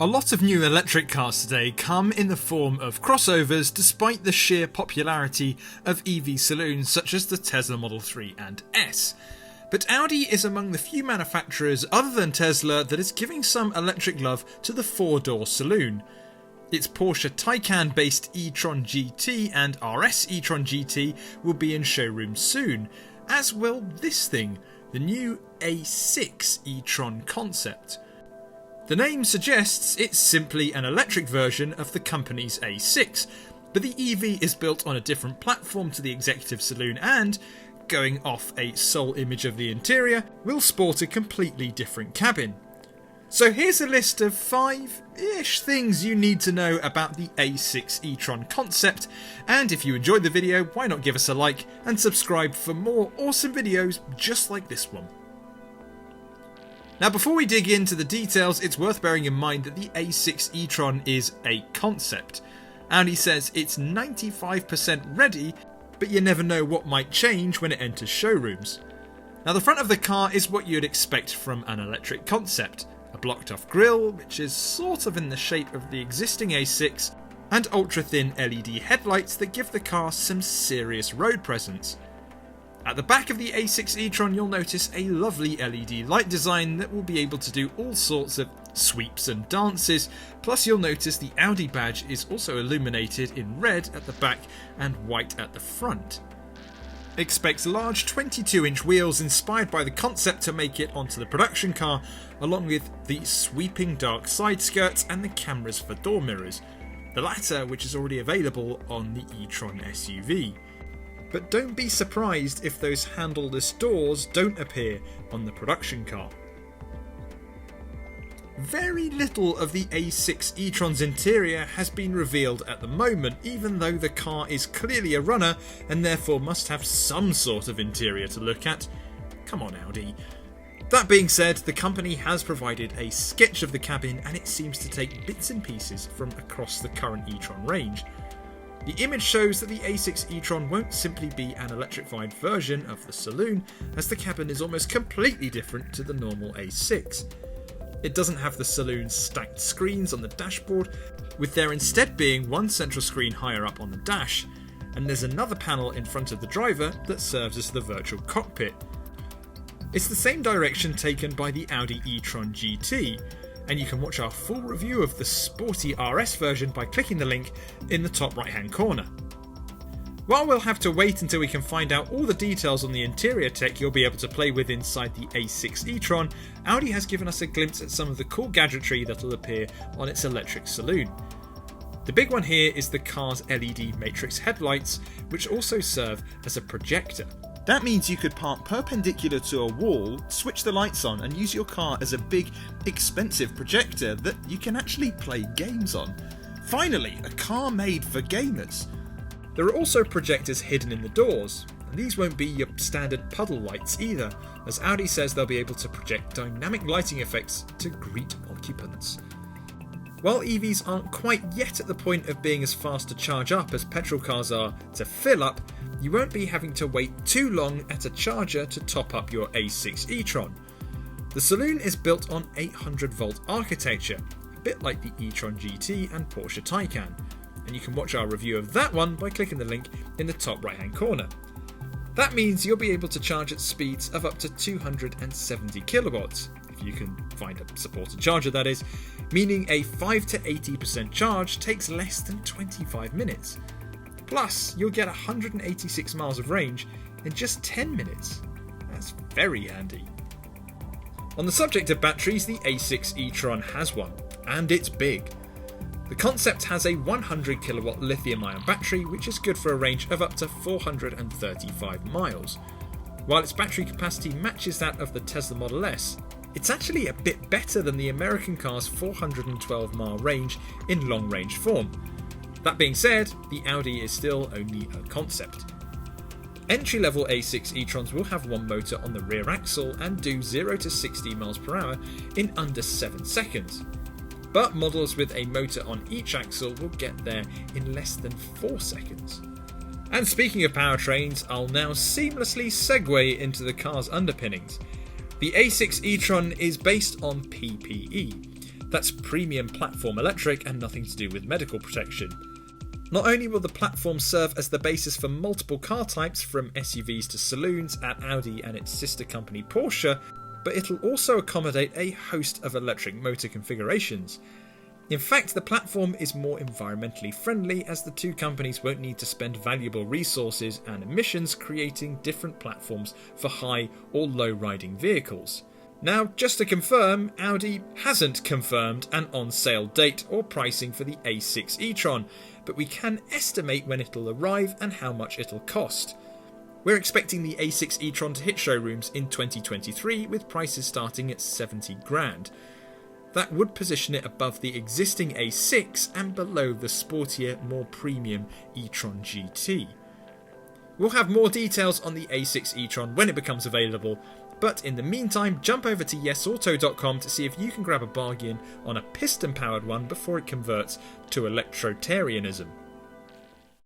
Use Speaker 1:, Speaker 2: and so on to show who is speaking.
Speaker 1: A lot of new electric cars today come in the form of crossovers despite the sheer popularity of EV saloons such as the Tesla Model 3 and S. But Audi is among the few manufacturers other than Tesla that is giving some electric love to the four-door saloon. Its Porsche Taycan based e-tron GT and RS e-tron GT will be in showrooms soon, as will this thing, the new A6 e-tron concept. The name suggests it's simply an electric version of the company's A6, but the EV is built on a different platform to the executive saloon and, going off a sole image of the interior, will sport a completely different cabin. So here's a list of 5-ish things you need to know about the A6 e-tron concept, and if you enjoyed the video, why not give us a like and subscribe for more awesome videos just like this one. Now before we dig into the details, it's worth bearing in mind that the A6 e-tron is a concept. Audi says it's 95% ready, but you never know what might change when it enters showrooms. Now the front of the car is what you'd expect from an electric concept. A blocked off grille, which is sort of in the shape of the existing A6, and ultra thin LED headlights that give the car some serious road presence. At the back of the A6 e-tron you'll notice a lovely LED light design that will be able to do all sorts of sweeps and dances, plus you'll notice the Audi badge is also illuminated in red at the back and white at the front. Expect large 22-inch wheels inspired by the concept to make it onto the production car, along with the sweeping dark side skirts and the cameras for door mirrors, the latter which is already available on the e-tron SUV. But don't be surprised if those handleless doors don't appear on the production car. Very little of the A6 e-tron's interior has been revealed at the moment, even though the car is clearly a runner and therefore must have some sort of interior to look at. Come on, Audi. That being said, the company has provided a sketch of the cabin and it seems to take bits and pieces from across the current e-tron range. The image shows that the A6 e-tron won't simply be an electrified version of the saloon, as the cabin is almost completely different to the normal A6. It doesn't have the saloon's stacked screens on the dashboard, with there instead being one central screen higher up on the dash, and there's another panel in front of the driver that serves as the virtual cockpit. It's the same direction taken by the Audi e-tron GT, and you can watch our full review of the sporty RS version by clicking the link in the top right hand corner. While we'll have to wait until we can find out all the details on the interior tech you'll be able to play with inside the A6 e-tron, Audi has given us a glimpse at some of the cool gadgetry that'll appear on its electric saloon. The big one here is the car's LED matrix headlights, which also serve as a projector. That means you could park perpendicular to a wall, switch the lights on and use your car as a big, expensive projector that you can actually play games on. Finally, a car made for gamers. There are also projectors hidden in the doors, and these won't be your standard puddle lights either, as Audi says they'll be able to project dynamic lighting effects to greet occupants. While EVs aren't quite yet at the point of being as fast to charge up as petrol cars are to fill up, you won't be having to wait too long at a charger to top up your A6 e-tron. The saloon is built on 800 volt architecture, a bit like the e-tron GT and Porsche Taycan, and you can watch our review of that one by clicking the link in the top right hand corner. That means you'll be able to charge at speeds of up to 270 kilowatts, if you can find a supported charger that is, meaning a 5 to 80% charge takes less than 25 minutes. Plus, you'll get 186 miles of range in just 10 minutes. That's very handy. On the subject of batteries, the A6 e-tron has one, and it's big. The concept has a 100 kilowatt lithium-ion battery, which is good for a range of up to 435 miles. While its battery capacity matches that of the Tesla Model S, it's actually a bit better than the American car's 412 mile range in long-range form. That being said, the Audi is still only a concept. Entry-level A6 e-trons will have one motor on the rear axle and do 0 to 60 miles per hour in under 7 seconds. But models with a motor on each axle will get there in less than 4 seconds. And speaking of powertrains, I'll now seamlessly segue into the car's underpinnings. The A6 e-tron is based on PPE. That's premium platform electric and nothing to do with medical protection. Not only will the platform serve as the basis for multiple car types from SUVs to saloons at Audi and its sister company Porsche, but it'll also accommodate a host of electric motor configurations. In fact, the platform is more environmentally friendly as the two companies won't need to spend valuable resources and emissions creating different platforms for high or low riding vehicles. Now, just to confirm, Audi hasn't confirmed an on-sale date or pricing for the A6 e-tron, but we can estimate when it'll arrive and how much it'll cost. We're expecting the A6 e-tron to hit showrooms in 2023 with prices starting at 70 grand. That would position it above the existing A6 and below the sportier, more premium e-tron GT. We'll have more details on the A6 e-tron when it becomes available, but in the meantime jump over to yesauto.com to see if you can grab a bargain on a piston-powered one before it converts to electrotarianism.